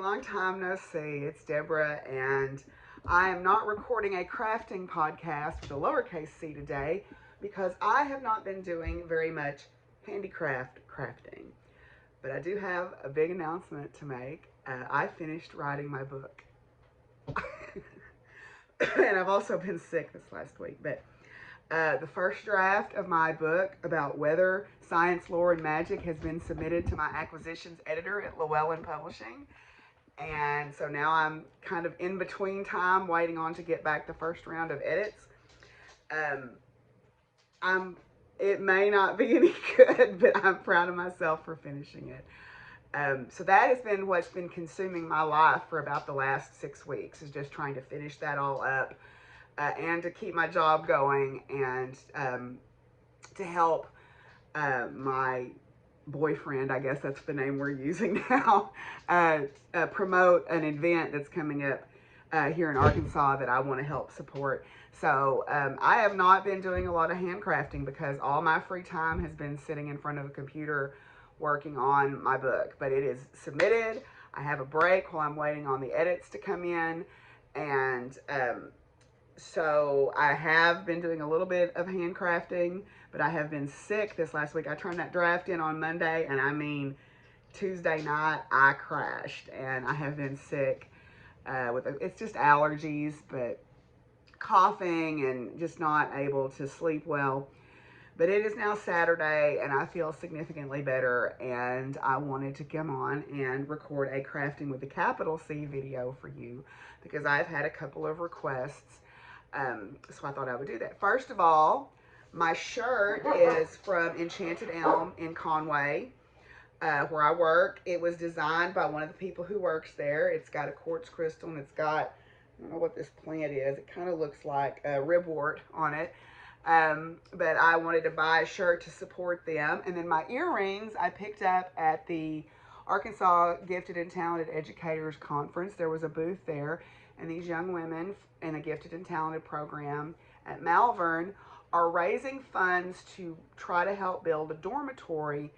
long time no see. It's Deborah, and I am not recording a crafting podcast with a lowercase c today because I have not been doing very much handicraft crafting. But I do have a big announcement to make. I finished writing my book. And I've also been sick this last week. But the first draft of my book about weather, science, lore, and magic has been submitted to my acquisitions editor at Llewellyn Publishing. And so now I'm kind of in between time waiting on to get back the first round of edits. Um, I'm it may not be any good, but I'm proud of myself for finishing it. So that has been what's been consuming my life for about the last 6 weeks, is just trying to finish that all up, and to keep my job going, and to help my boyfriend, I guess that's the name we're using now, promote an event that's coming up here in Arkansas that I want to help support. So I have not been doing a lot of handcrafting because all my free time has been sitting in front of a computer working on my book. But it is submitted. I have a break while I'm waiting on the edits to come in. And so I have been doing a little bit of handcrafting, but I have been sick this last week. I turned that draft in on Monday, and I mean, Tuesday night I crashed, and I have been sick it's just allergies, but coughing and just not able to sleep well. But it is now Saturday, and I feel significantly better, and I wanted to come on and record a Crafting with a capital C video for you because I've had a couple of requests. So I thought I would do that. First of all, my shirt is from Enchanted Elm in Conway, where I work. It was designed by one of the people who works there. It's got a quartz crystal, and it's got, I don't know what this plant is. It kind of looks like a ribwort on it. But I wanted to buy a shirt to support them. And then my earrings I picked up at the Arkansas Gifted and Talented Educators Conference. There was a booth there, and these young women in a Gifted and Talented program at Malvern are raising funds to try to help build a dormitory.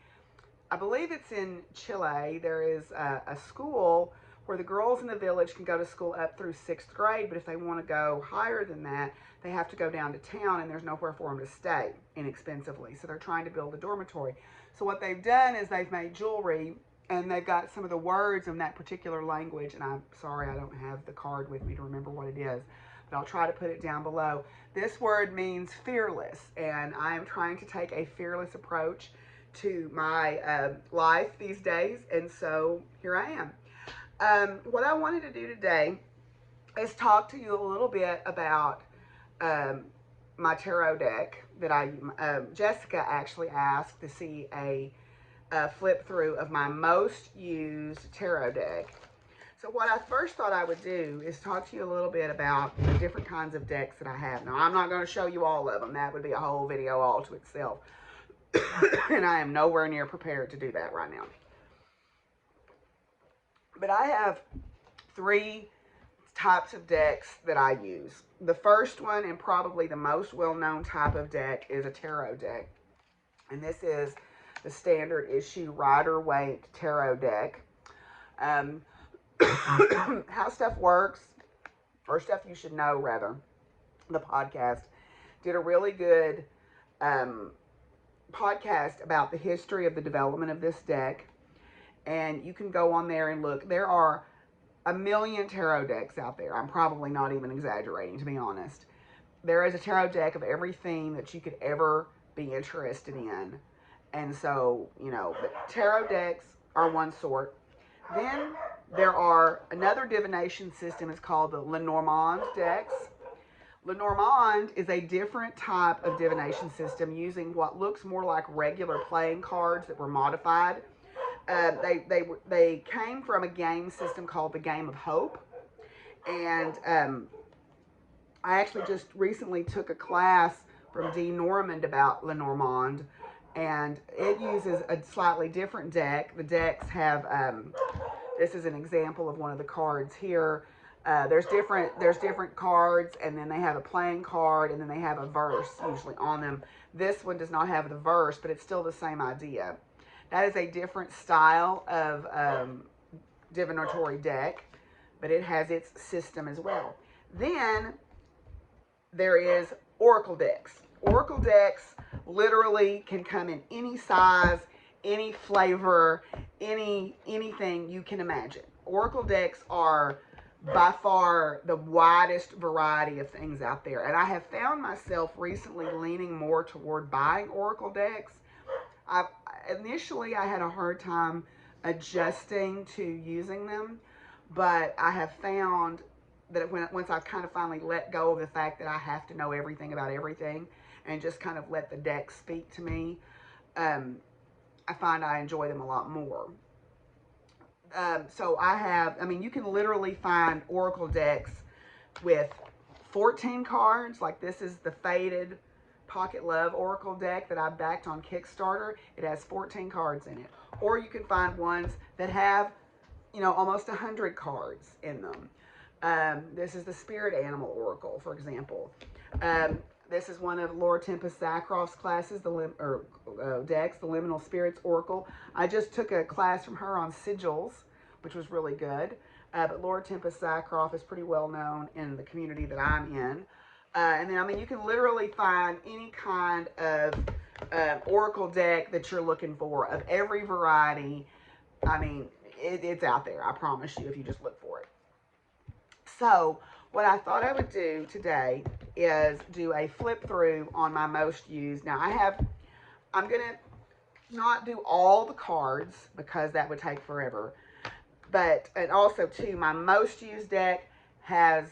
I believe it's in Chile. There is a school where the girls in the village can go to school up through 6th grade, but if they want to go higher than that, they have to go down to town, and there's nowhere for them to stay inexpensively. So they're trying to build a dormitory. So what they've done is they've made jewelry, and they've got some of the words in that particular language, and I'm sorry I don't have the card with me to remember what it is, but I'll try to put it down below. This word means fearless, and I am trying to take a fearless approach to my life these days, and so here I am. What I wanted to do today is talk to you a little bit about my tarot deck that Jessica actually asked to see a flip through of my most used tarot deck. So what I first thought I would do is talk to you a little bit about the different kinds of decks that I have. Now, I'm not going to show you all of them. That would be a whole video all to itself. And I am nowhere near prepared to do that right now. But I have 3 types of decks that I use. The first one, and probably the most well-known type of deck, is a tarot deck. And this is the standard issue Rider-Waite tarot deck. How stuff works, or stuff you should know, rather, the podcast did a really good podcast about the history of the development of this deck, and you can go on there and look. There are a million tarot decks out there. I'm probably not even exaggerating, to be honest. There is a tarot deck of every theme that you could ever be interested in, and so, you know, but tarot decks are one sort. Then there are another divination system. It's called the Lenormand decks. Lenormand is a different type of divination system using what looks more like regular playing cards that were modified. They came from a game system called the Game of Hope. And I actually just recently took a class from Dee Normand about Lenormand. And it uses a slightly different deck. The decks have, this is an example of one of the cards here. There's different cards, and then they have a playing card, and then they have a verse usually on them. This one does not have the verse, but it's still the same idea. That is a different style of divinatory deck, but it has its system as well. Then there is oracle decks. Oracle decks literally can come in any size, any flavor, anything you can imagine. Oracle decks are by far the widest variety of things out there. And I have found myself recently leaning more toward buying oracle decks. Initially I had a hard time adjusting to using them, but I have found that once I've kind of finally let go of the fact that I have to know everything about everything and just kind of let the deck speak to me, I find I enjoy them a lot more. So you can literally find oracle decks with 14 cards. Like this is the Faded Pocket Love Oracle deck that I backed on Kickstarter. It has 14 cards in it. Or you can find ones that have, almost 100 cards in them. This is the Spirit Animal Oracle, for example. This is one of Laura Tempest Zakroff's classes, decks, the Liminal Spirits Oracle. I just took a class from her on sigils, which was really good. But Laura Tempest Zakroff is pretty well known in the community that I'm in. And then, you can literally find any kind of oracle deck that you're looking for of every variety. It's out there, I promise you, if you just look for it. So what I thought I would do today is do a flip through on my most used. Now I'm going to not do all the cards because that would take forever. And also too, my most used deck has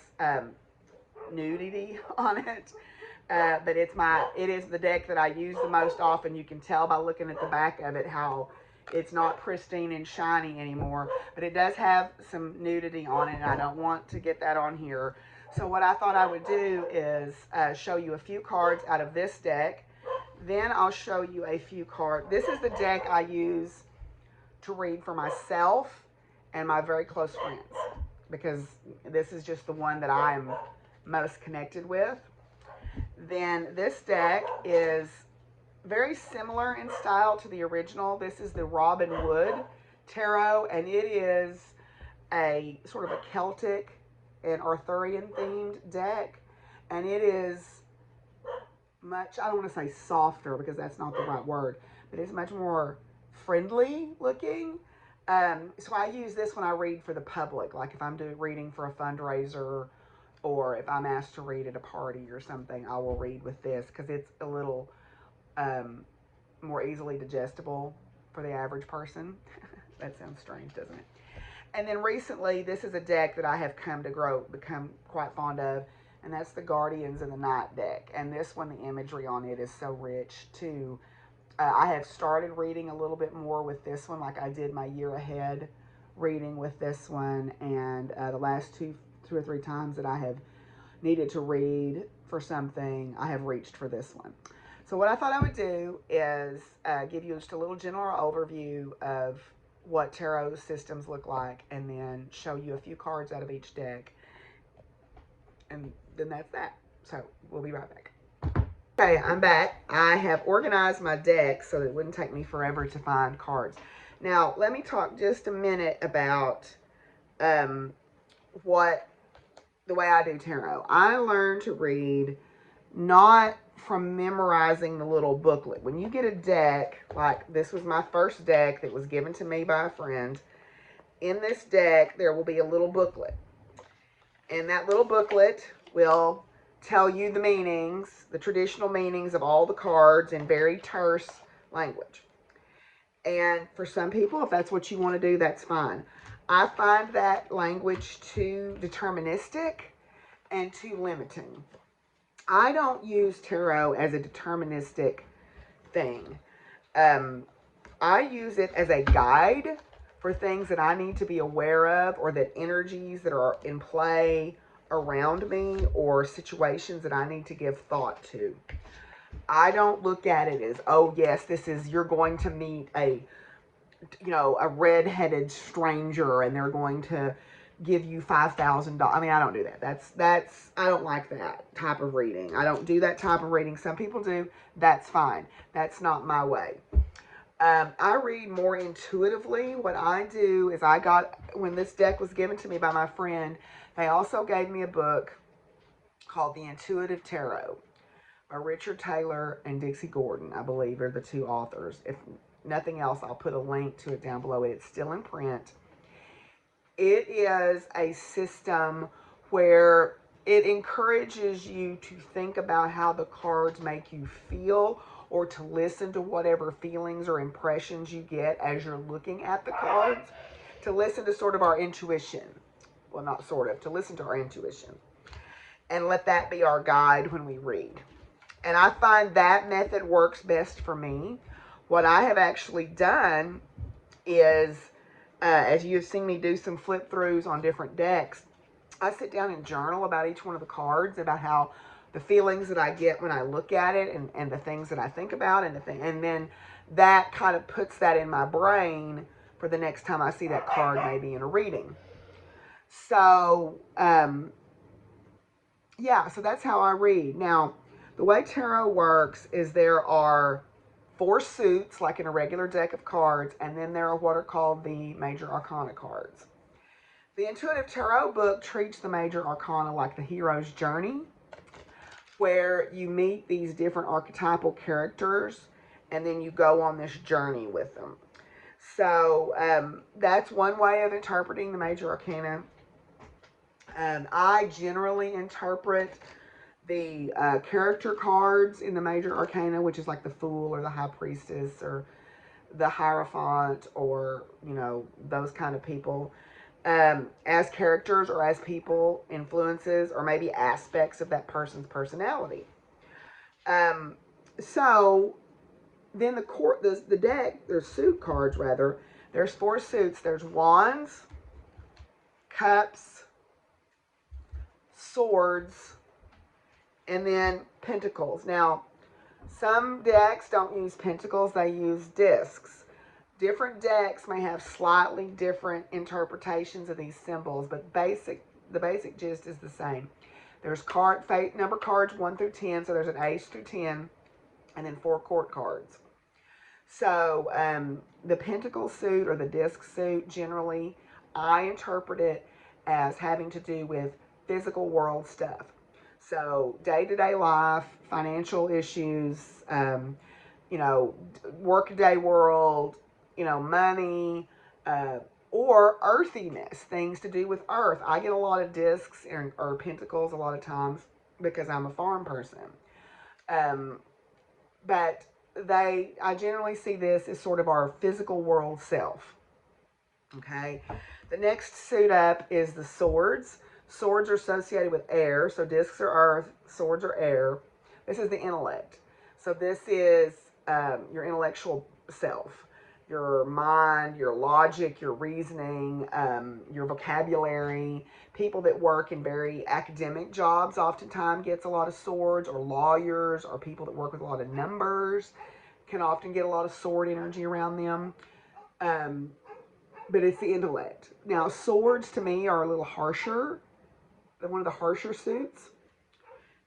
nudity on it. But it is the deck that I use the most often. You can tell by looking at the back of it how it's not pristine and shiny anymore, but it does have some nudity on it, and I don't want to get that on here. So what I thought I would do is show you a few cards out of this deck. Then I'll show you a few cards. This is the deck I use to read for myself and my very close friends, because this is just the one that I'm most connected with. Then this deck is very similar in style to the original. This is the Robin Wood Tarot, and it is a sort of a Celtic and Arthurian themed deck. And it is much, I don't want to say softer because that's not the right word, but it's much more friendly looking. So I use this when I read for the public, like if I'm doing reading for a fundraiser, or if I'm asked to read at a party or something, I will read with this because it's a little more easily digestible for the average person. That sounds strange, doesn't it? And then recently, this is a deck that I have come to become quite fond of, and that's the Guardians of the Night deck. And this one, the imagery on it is so rich too. I have started reading a little bit more with this one, like I did my year ahead reading with this one, and the last two or three times that I have needed to read for something, I have reached for this one. So what I thought I would do is give you just a little general overview of what tarot systems look like, and then show you a few cards out of each deck, and then that's that. So we'll be right back. Okay, I'm back. I have organized my deck so that it wouldn't take me forever to find cards. Now let me talk just a minute about the way I do tarot. I learned to read not from memorizing the little booklet. When you get a deck, like this was my first deck that was given to me by a friend. In this deck, there will be a little booklet. And that little booklet will tell you the meanings, the traditional meanings of all the cards in very terse language. And for some people, if that's what you want to do, that's fine. I find that language too deterministic and too limiting. I don't use tarot as a deterministic thing. I use it as a guide for things that I need to be aware of, or that energies that are in play around me, or situations that I need to give thought to. I don't look at it as, oh yes, you're going to meet a red-headed stranger and they're going to give you $5,000. I don't do that. I don't like that type of reading. I don't do that type of reading. Some people do. That's fine. That's not my way. I read more intuitively. What I do is when this deck was given to me by my friend, they also gave me a book called The Intuitive Tarot by Richard Taylor and Dixie Gordon, I believe, are the two authors. If nothing else, I'll put a link to it down below. It's still in print. It is a system where it encourages you to think about how the cards make you feel, or to listen to whatever feelings or impressions you get as you're looking at the cards, to listen to sort of our intuition. Well, not sort of, to listen to our intuition. And let that be our guide when we read. And I find that method works best for me. What I have actually done is, as you have seen me do some flip throughs on different decks, I sit down and journal about each one of the cards, about how the feelings that I get when I look at it, and the things that I think about, and then that kind of puts that in my brain for the next time I see that card, maybe in a reading. So, yeah, so that's how I read. Now, the way tarot works is there are 4 suits, like in a regular deck of cards, and then there are what are called the major arcana cards. The Intuitive Tarot book treats the major arcana like the hero's journey, where you meet these different archetypal characters, and then you go on this journey with them. So that's one way of interpreting the major arcana. I generally interpret the character cards in the major arcana, which is like the Fool or the High Priestess or the Hierophant, or, you know, those kind of people, as characters or as people, influences, or maybe aspects of that person's personality. So then the deck, there's suit cards rather. There's 4 suits. There's Wands, Cups, Swords, and then Pentacles. Now, some decks don't use pentacles, they use discs. Different decks may have slightly different interpretations of these symbols, but the basic gist is the same. There's number cards 1 through 10, so there's an ace through 10, and then 4 court cards. So the pentacle suit or the disc suit, generally, I interpret it as having to do with physical world stuff. So day-to-day life, financial issues, you know, workaday world, you know, money, or earthiness, things to do with earth. I get a lot of discs or pentacles a lot of times because I'm a farm person. But I generally see this as sort of our physical world self. Okay. The next suit up is the swords. Swords are associated with air. So discs are earth, swords are air. This is the intellect. So this is your intellectual self, your mind, your logic, your reasoning, your vocabulary. People that work in very academic jobs oftentimes gets a lot of swords, or lawyers, or people that work with a lot of numbers can often get a lot of sword energy around them. But it's the intellect. Now, swords to me are a little harsher. They're one of the harsher suits.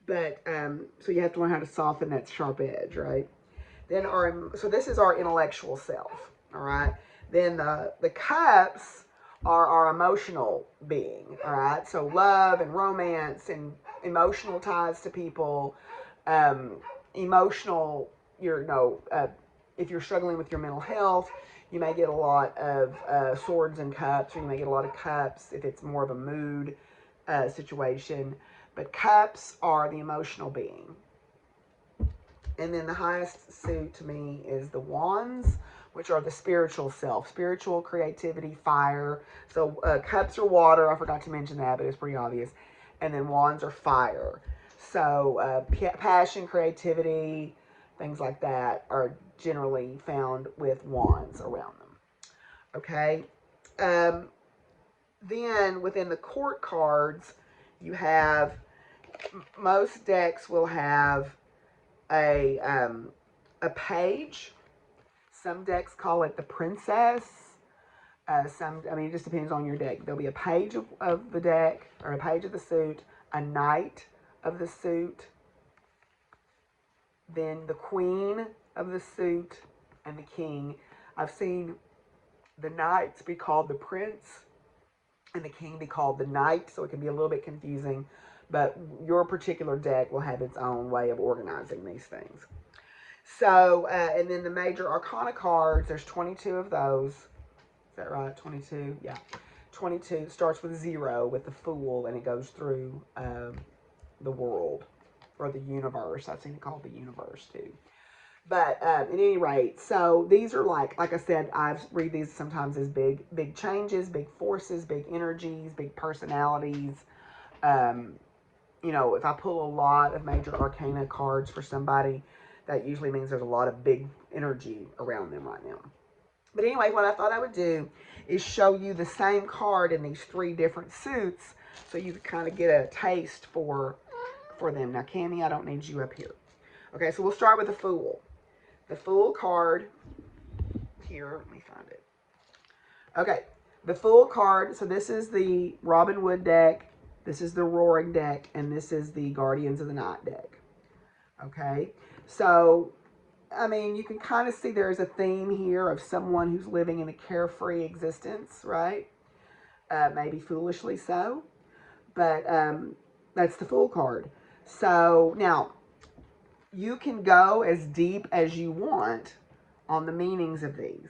But, so you have to learn how to soften that sharp edge, right? Then so this is our intellectual self, all right? Then the cups are our emotional being, all right? So love and romance and emotional ties to people, emotional, if you're struggling with your mental health, you may get a lot of swords and cups, or you may get a lot of cups if it's more of a mood situation. But cups are the emotional being. And then the highest suit to me is the wands, which are the spiritual self, spiritual creativity, fire. So cups are water. I forgot to mention that, but it's pretty obvious. And then wands are fire. So passion, creativity, things like that are generally found with wands around them. Okay. Then within the court cards, you have, most decks will have a page. Some decks call it the princess. It just depends on your deck. There'll be a page of the deck, or a page of the suit, a knight of the suit, then the queen of the suit, and the king. I've seen the knights be called the prince and the king be called the knight, so it can be a little bit confusing, but your particular deck will have its own way of organizing these things. So, and then the major arcana cards, there's 22 of those. Is that right? 22? Yeah. 22. It starts with 0 with the Fool, and it goes through the world or the universe. I've seen it called the universe too. But at any rate, so these are like I said, I read these sometimes as big changes, big forces, big energies, big personalities. You know, if I pull a lot of major arcana cards for somebody, that usually means there's a lot of big energy around them right now. But anyway, what I thought I would do is show you the same card in these 3 different suits so you can kind of get a taste for them. Now, Cammie, I don't need you up here. Okay, so we'll start with the Fool. The Fool card here, let me find it. Okay, the Fool card, so this is the Robin Wood deck, this is the Roaring deck, and this is the Guardians of the Night deck. Okay, so, I mean, you can kind of see there's a theme here of someone who's living in a carefree existence, right? Maybe foolishly so, but that's the Fool card. So, now, you can go as deep as you want on the meanings of these.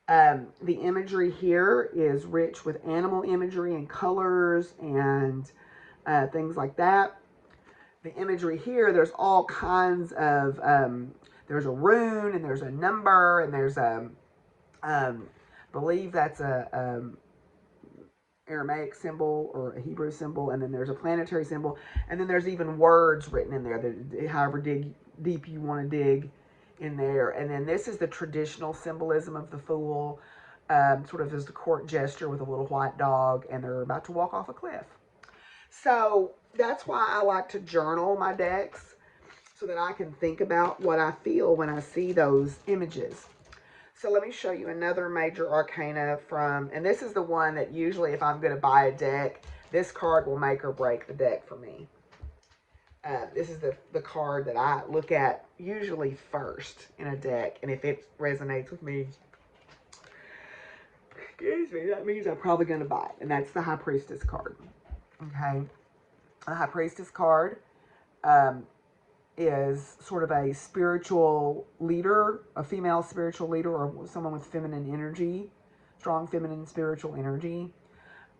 The imagery here is rich with animal imagery and colors and things like that. The imagery here, there's all kinds of, there's a rune and there's a number and there's a, I believe that's a Aramaic symbol or a Hebrew symbol, and then there's a planetary symbol, and then there's even words written in there, that however deep you want to dig in there. And then this is the traditional symbolism of the Fool, sort of as the court gesture with a little white dog, and they're about to walk off a cliff. So that's why I like to journal my decks, so that I can think about what I feel when I see those images. So let me show you another major arcana from, and this is the one that usually if I'm going to buy a deck, this card will make or break the deck for me. This is the card that I look at usually first in a deck, and if it resonates with me, excuse me, that means I'm probably going to buy it, and that's the High Priestess card. Okay, the High Priestess card is sort of a spiritual leader, a female spiritual leader, or someone with feminine energy, strong feminine spiritual energy.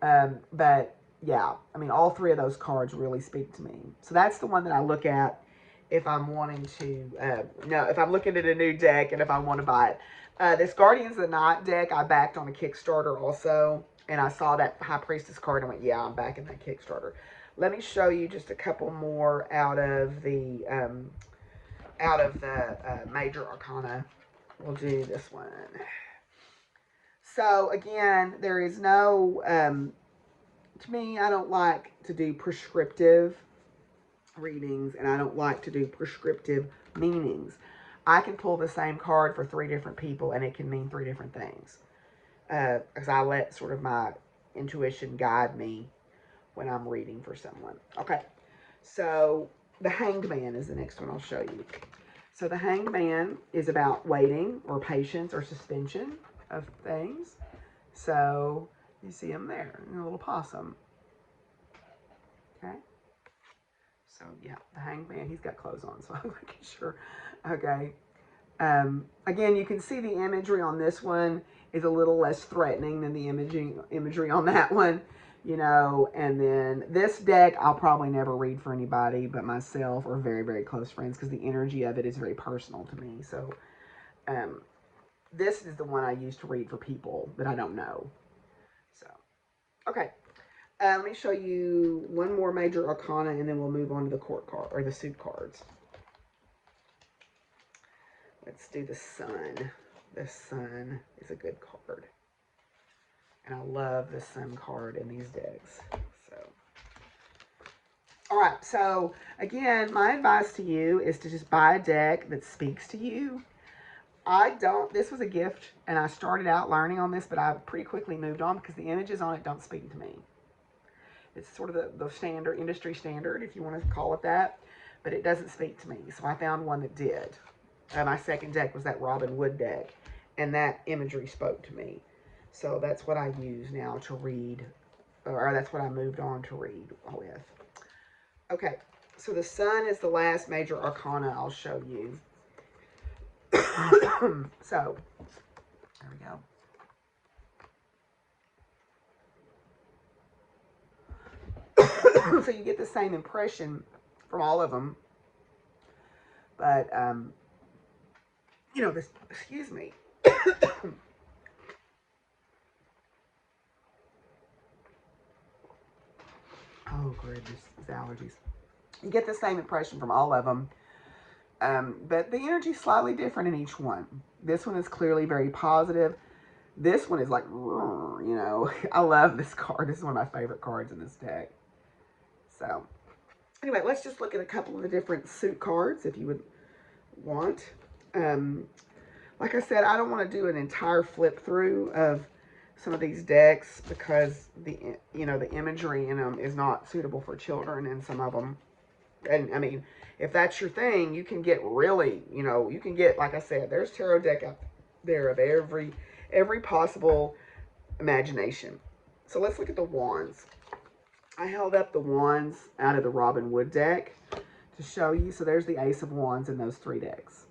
But yeah, I mean, all 3 of those cards really speak to me. So that's the one that I look at if I'm wanting to, if I'm looking at a new deck and if I want to buy it. This Guardians of the Night deck I backed on a Kickstarter also, and I saw that High Priestess card and went, yeah, I'm backing that Kickstarter. Let me show you just a couple more out of the major arcana. We'll do this one. So again, there is no, to me, I don't like to do prescriptive readings, and I don't like to do prescriptive meanings. I can pull the same card for 3 different people, and it can mean 3 different things. Because I let sort of my intuition guide me when I'm reading for someone. Okay, so the Hanged Man is the next one I'll show you. So the Hanged Man is about waiting or patience or suspension of things. So you see him there, a little possum. Okay. So yeah, the Hanged Man, he's got clothes on, so I'm making sure. Okay. Again, you can see the imagery on this one is a little less threatening than the imagery on that one, you know. And then this deck, I'll probably never read for anybody but myself or very, very close friends, because the energy of it is very personal to me. So this is the one I use to read for people that I don't know. So, okay. Let me show you one more major arcana, and then we'll move on to the court card, or the suit cards. Let's do the Sun. The Sun is a good card. And I love the Sun card in these decks. So, all right. So, again, my advice to you is to just buy a deck that speaks to you. This was a gift, and I started out learning on this, but I pretty quickly moved on because the images on it don't speak to me. It's sort of the standard, industry standard, if you want to call it that, but it doesn't speak to me. So I found one that did. My second deck was that Robin Wood deck, and that imagery spoke to me. So that's what I use now to read, or that's what I moved on to read with. Okay, so the Sun is the last major arcana I'll show you. So, there we go. So you get the same impression from all of them, but you know, this, excuse me. Oh goodness, these allergies. You get the same impression from all of them, but the energy is slightly different in each one. This one is clearly very positive. This one is like, you know, I love this card. This is one of my favorite cards in this deck. So, anyway, let's just look at a couple of the different suit cards if you would want. Like I said, I don't want to do an entire flip through of some of these decks because the imagery in them is not suitable for children in some of them. And I mean, if that's your thing, you can get really, you can get, like I said, there's tarot deck out there of every possible imagination. So let's look at the wands. I held up the wands out of the Robin Wood deck to show you. So there's the Ace of Wands in those 3 decks.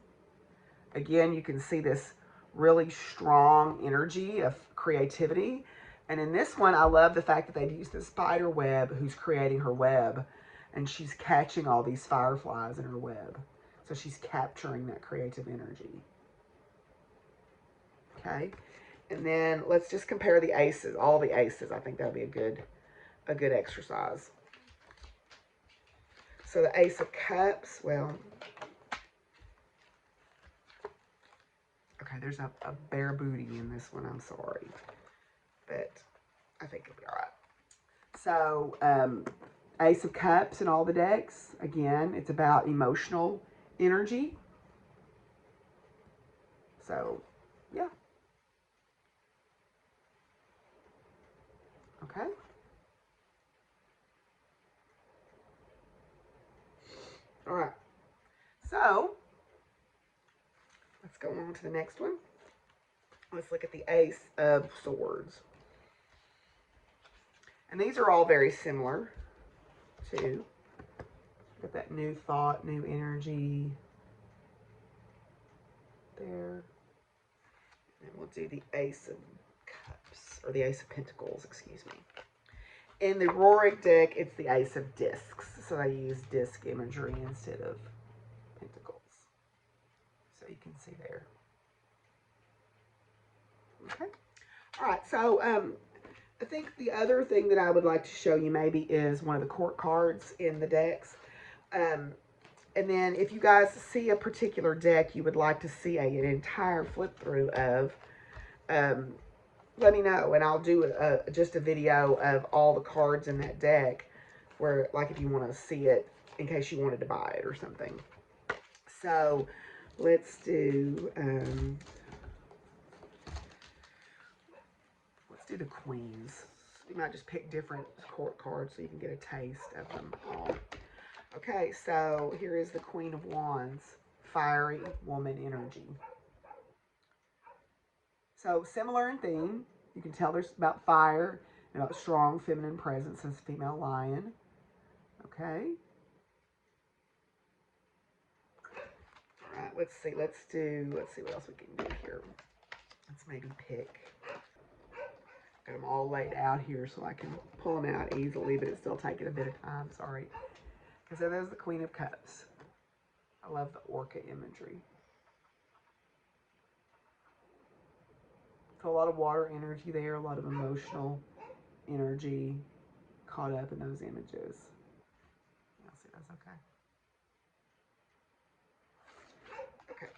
Again, you can see this really strong energy of creativity. And in this one, I love the fact that they've used the spider web who's creating her web. And she's catching all these fireflies in her web. So she's capturing that creative energy. Okay. And then let's just compare the aces, all the aces. I think that'll be a good exercise. So the Ace of Cups, well, okay, there's a bare booty in this one, I'm sorry. But I think it'll be all right. So, Ace of Cups in all the decks. Again, it's about emotional energy. So, yeah. Okay. All right. So, let's go on to the next one. Let's look at the Ace of Swords. And these are all very similar too. Got that new thought, new energy there. And we'll do the Ace of Cups, or the Ace of Pentacles, excuse me. In the Rorik deck, it's the Ace of Discs. So I use disc imagery instead of pentacles. So you can see there. Okay. All right, so I think the other thing that I would like to show you maybe is one of the court cards in the decks. And then if you guys see a particular deck you would like to see an entire flip through of, let me know, and I'll do just a video of all the cards in that deck, where, like, if you want to see it in case you wanted to buy it or something. So let's do the Queens. You might just pick different court cards so you can get a taste of them all. Okay, so here is the Queen of Wands, fiery woman energy. So similar in theme. You can tell there's about fire and about strong feminine presence as female lion. Okay. All right, let's see what else we can do here. Let's maybe pick. Got them all laid out here so I can pull them out easily, but it's still taking a bit of time, sorry. Because then there's the Queen of Cups. I love the orca imagery. So a lot of water energy there, a lot of emotional energy caught up in those images. Yeah, see, that's okay. Okay.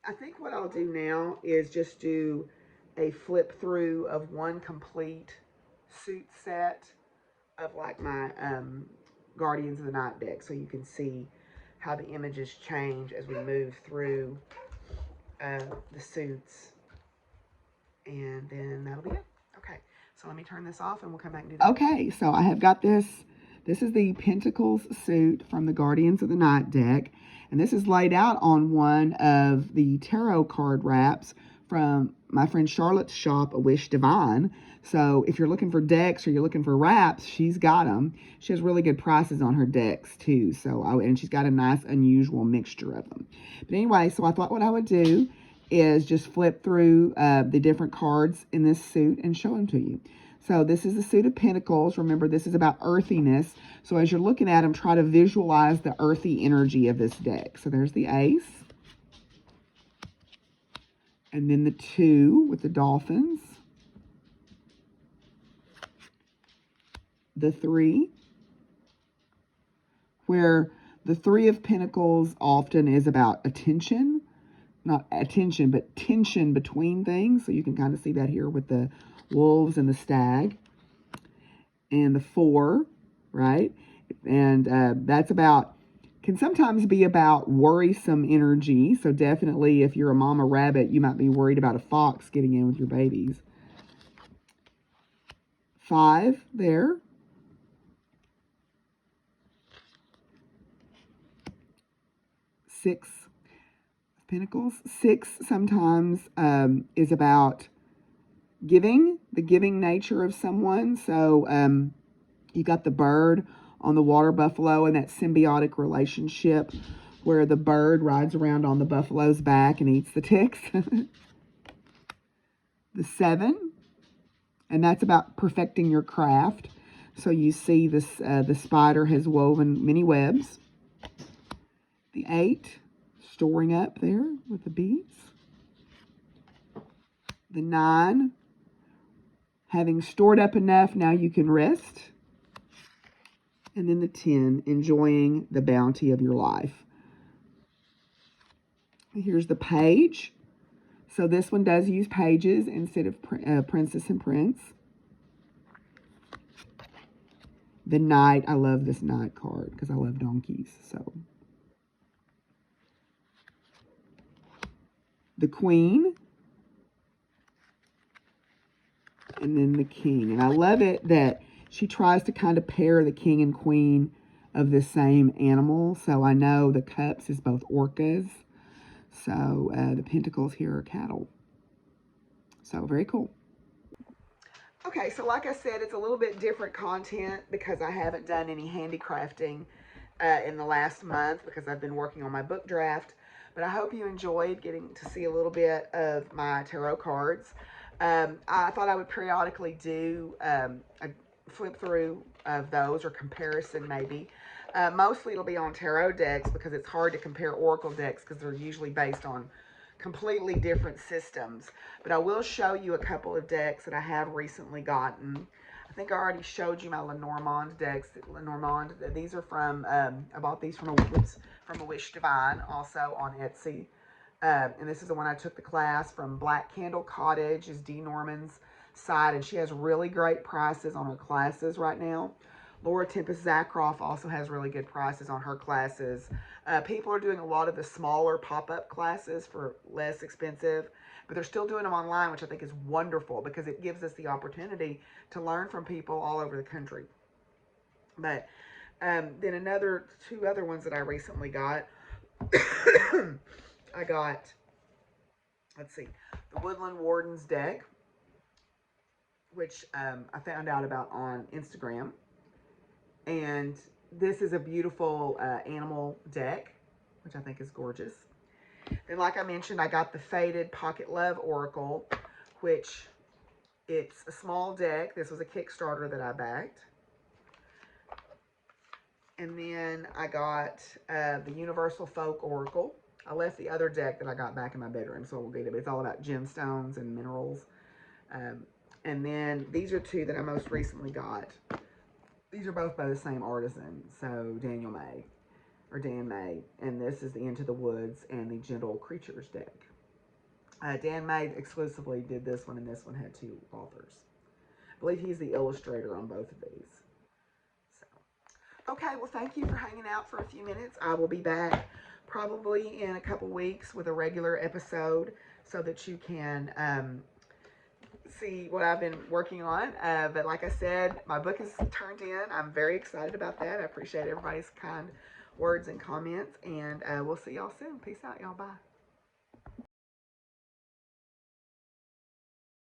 I think what I'll do now is just do a flip through of one complete suit set of, like, my Guardians of the Night deck, so you can see how the images change as we move through the suits, and then that'll be it. Okay, so let me turn this off and we'll come back and do that. Okay, so I have got this This is the Pentacles suit from the Guardians of the Night deck. And this is laid out on one of the tarot card wraps from my friend Charlotte's shop, A Wish Divine. So if you're looking for decks or you're looking for wraps, she's got them. She has really good prices on her decks too. And she's got a nice unusual mixture of them. But anyway, so I thought what I would do is just flip through the different cards in this suit and show them to you. So this is the Suit of Pentacles. Remember, this is about earthiness. So as you're looking at them, try to visualize the earthy energy of this deck. So there's the Ace. And then the 2 with the dolphins. The 3. Where the 3 of Pentacles often is about attention. Not attention, but tension between things. So you can kind of see that here with the wolves and the stag. And the 4, right? And that's about, can sometimes be about worrisome energy. So definitely if you're a mama rabbit, you might be worried about a fox getting in with your babies. 5 there. 6 Pentacles. 6 sometimes is about giving, the giving nature of someone. So you got the bird on the water buffalo and that symbiotic relationship where the bird rides around on the buffalo's back and eats the ticks. The 7, and that's about perfecting your craft. So you see this, the spider has woven many webs. The 8, storing up there with the beads. The 9, having stored up enough, now you can rest. And then the 10, enjoying the bounty of your life. Here's the page. So this one does use pages instead of princess and prince. The Knight, I love this Knight card because I love donkeys. So the Queen. And then the King. And I love it that she tries to kind of pair the king and queen of the same animal. So I know the cups is both orcas. So the pentacles here are cattle. So very cool. Okay, so like I said, it's a little bit different content because I haven't done any handicrafting in the last month because I've been working on my book draft. But I hope you enjoyed getting to see a little bit of my tarot cards. I thought I would periodically do a flip through of those or comparison maybe. Mostly it'll be on tarot decks because it's hard to compare oracle decks because they're usually based on completely different systems. But I will show you a couple of decks that I have recently gotten. I think I already showed you my Lenormand decks. Lenormand, these are from, I bought these from a Wish Divine, also on Etsy. And this is the one I took the class from. Black Candle Cottage is Dee Norman's site, and she has really great prices on her classes right now. Laura Tempest Zakroff also has really good prices on her classes. People are doing a lot of the smaller pop-up classes for less expensive, but they're still doing them online, which I think is wonderful because it gives us the opportunity to learn from people all over the country. But then two other ones that I recently got. I got, let's see, the Woodland Wardens deck, which I found out about on Instagram. And this is a beautiful animal deck, which I think is gorgeous. Then, like I mentioned, I got the Faded Pocket Love Oracle, which it's a small deck. This was a Kickstarter that I backed. And then I got the Universal Folk Oracle. I left the other deck that I got back in my bedroom, so we'll get it. But it's all about gemstones and minerals. And then these are two that I most recently got. These are both by the same artisan, so Daniel May, or Dan May. And this is the Into the Woods and the Gentle Creatures deck. Dan May exclusively did this one, and this one had two authors. I believe he's the illustrator on both of these. So, okay, well, thank you for hanging out for a few minutes. I will be back probably in a couple weeks with a regular episode so that you can see what I've been working on. But like I said, my book is turned in. I'm very excited about that. I appreciate everybody's kind words and comments. And we'll see y'all soon. Peace out, y'all. Bye.